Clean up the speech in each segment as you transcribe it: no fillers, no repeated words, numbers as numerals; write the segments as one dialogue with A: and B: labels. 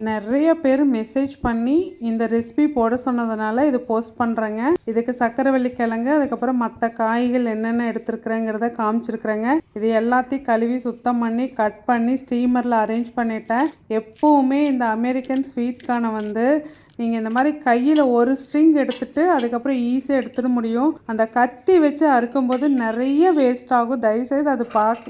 A: நிறைய பேர் மெசேஜ் பண்ணி இந்த ரெசிபி போட சொன்னதுனால இது போஸ்ட் பண்ணுறேங்க. இதுக்கு சக்கரவள்ளி கிழங்கு, அதுக்கப்புறம் மற்ற காய்கள் என்னென்ன எடுத்துருக்குறேங்கிறத காமிச்சிருக்கிறேங்க. இது எல்லாத்தையும் கழுவி சுத்தம் பண்ணி கட் பண்ணி ஸ்டீமரில் அரேஞ்ச் பண்ணிட்டேன். எப்போவுமே இந்த அமெரிக்கன் ஸ்வீட் கார்னை நீங்கள் இந்த மாதிரி கையில் ஒரு ஸ்ட்ரிங் எடுத்துகிட்டு அதுக்கப்புறம் ஈஸியாக எடுத்துட முடியும். அந்த கத்தி வச்சு அறுக்கும்போது நிறைய வேஸ்ட் ஆகும். தயவுசெய்து அது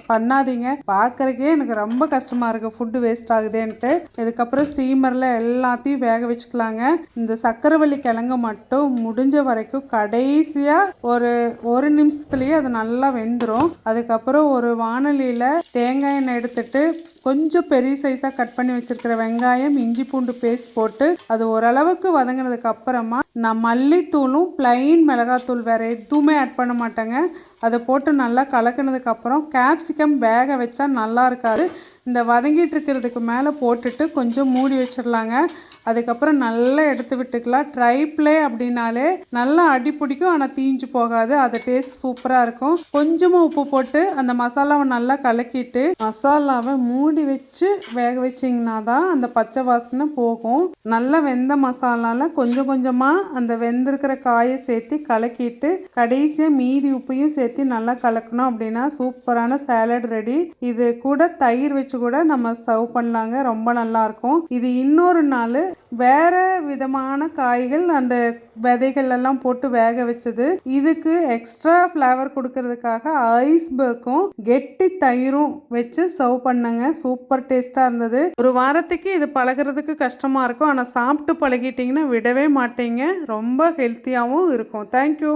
A: பண்ணாதீங்க. பார்க்குறக்கே எனக்கு ரொம்ப கஷ்டமாக இருக்குது, ஃபுட்டு வேஸ்ட் ஆகுதேன்ட்டு. இதுக்கப்புறம் ஸ்டீமரில் எல்லாத்தையும் வேக வச்சுக்கலாங்க. இந்த சக்கரவள்ளி கிழங்கு மட்டும் முடிஞ்ச வரைக்கும் கடைசியாக ஒரு நிமிஷத்துலேயே அது நல்லா வெந்துடும். அதுக்கப்புறம் ஒரு வானலியில் தேங்காய் எண்ணெய் எடுத்துட்டு கொஞ்சம் பெரிய சைஸாக கட் பண்ணி வச்சுருக்கிற வெங்காயம், இஞ்சி பூண்டு பேஸ்ட் போட்டு அது ஓரளவுக்கு வதங்கினதுக்கு அப்புறமா நான் மல்லித்தூளும் பிளைன் மிளகாத்தூள் வேறு எதுவுமே ஆட் பண்ண மாட்டேங்க. அதை போட்டு நல்லா கலக்கினதுக்கப்புறம் கேப்சிகம் வேக வச்சா நல்லா இருக்காது. இந்த வதங்கிட்டு இருக்கிறதுக்கு மேலே போட்டுட்டு கொஞ்சம் மூடி வச்சிடலாங்க. அதுக்கப்புறம் நல்லா எடுத்து விட்டுக்கலாம். ட்ரை ப்ளே அப்படின்னாலே நல்லா அடி பிடிக்கும், ஆனால் தீஞ்சு போகாது. அது டேஸ்ட் சூப்பராக இருக்கும். கொஞ்சமாக உப்பு போட்டு அந்த மசாலாவை நல்லா கலக்கிட்டு மசாலாவை மூடி வச்சு வேக வச்சிங்கன்னா தான் அந்த பச்சை வாசனை போகும். நல்லா வெந்த மசாலாவில் கொஞ்சம் கொஞ்சமாக அந்த வெந்திருக்கிற காயை சேர்த்து கலக்கிட்டு கடைசியாக மீதி உப்பையும் சேர்த்து நல்லா கலக்கணும். அப்படின்னா சூப்பரான சாலட் ரெடி. இது கூட தயிர் வச்சு கூட நம்ம சர்வ் பண்ணலாங்க. ரொம்ப நல்லாயிருக்கும். இது இன்னொரு நாள் வேற விதமான காய்கள் அந்த விதைகள் எல்லாம் போட்டு வேக வச்சது. இதுக்கு எக்ஸ்ட்ரா ஃப்ளேவர் கொடுக்கறதுக்காக ஐஸ்பர்க்கும் கெட்டி தயிரும் வச்சு சர்வ் பண்ணங்க. சூப்பர் டேஸ்ட்டாக இருந்தது. ஒரு வாரத்துக்கு இது பழகிறதுக்கு கஷ்டமாக இருக்கும், ஆனால் சாப்பிட்டு பழகிட்டிங்கன்னா விடவே மாட்டீங்க. ரொம்ப ஹெல்த்தியாகவும் இருக்கும். தேங்க்யூ.